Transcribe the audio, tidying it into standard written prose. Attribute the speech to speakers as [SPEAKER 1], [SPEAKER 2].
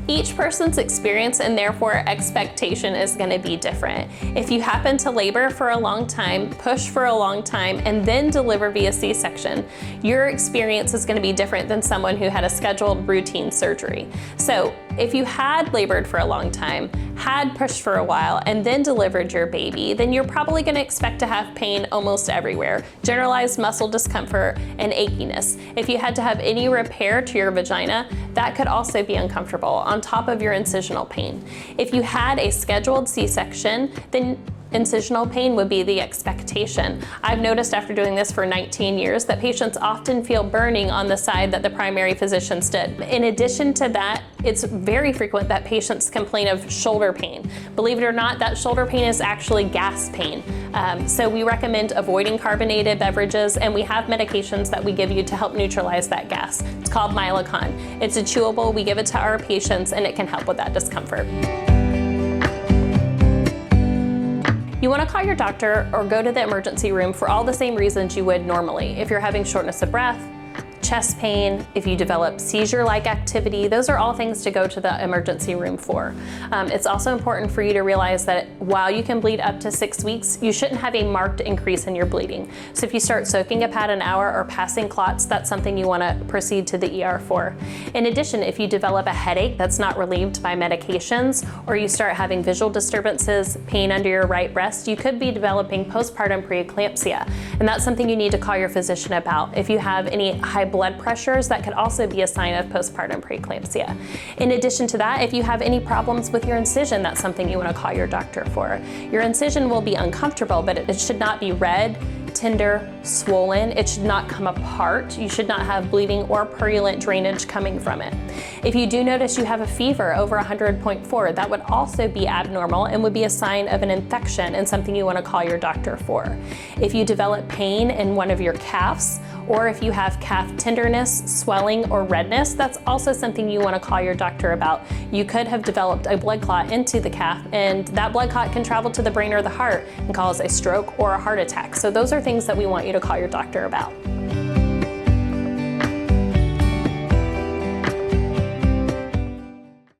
[SPEAKER 1] Each person's experience and therefore expectation is going to be different. If you happen to labor for a long time, push for a long time, and then deliver via C-section, your experience is going to be different than someone who had a scheduled routine surgery. So if you had labored for a long time, had pushed for a while, and then delivered your baby, then you're probably going to expect to have pain almost everywhere, generalized muscle discomfort and achiness. If you had to have any repair to your vagina, that could also be uncomfortable on top of your incisional pain. If you had a scheduled C-section, then incisional pain would be the expectation. I've noticed after doing this for 19 years that patients often feel burning on the side that the primary physician stood. In addition to that, it's very frequent that patients complain of shoulder pain. Believe it or not, that shoulder pain is actually gas pain. So we recommend avoiding carbonated beverages, and we have medications that we give you to help neutralize that gas. It's called Milacon. It's a chewable, we give it to our patients, and it can help with that discomfort. You want to call your doctor or go to the emergency room for all the same reasons you would normally. If you're having shortness of breath, chest pain, if you develop seizure-like activity, those are all things to go to the emergency room for. It's also important for you to realize that while you can bleed up to 6 weeks, you shouldn't have a marked increase in your bleeding. So if you start soaking a pad an hour or passing clots, that's something you want to proceed to the ER for. In addition, if you develop a headache that's not relieved by medications, or you start having visual disturbances, pain under your right breast, you could be developing postpartum preeclampsia. And that's something you need to call your physician about. If you have any high blood pressures, that could also be a sign of postpartum preeclampsia. In addition to that, if you have any problems with your incision, that's something you want to call your doctor for. Your incision will be uncomfortable, but it should not be red, tender, swollen. It should not come apart. You should not have bleeding or purulent drainage coming from it. If you do notice you have a fever over 100.4, that would also be abnormal and would be a sign of an infection and something you want to call your doctor for. If you develop pain in one of your calves, or if you have calf tenderness, swelling, or redness, that's also something you want to call your doctor about. You could have developed a blood clot into the calf, and that blood clot can travel to the brain or the heart and cause a stroke or a heart attack. So those are things that we want you to call your doctor about.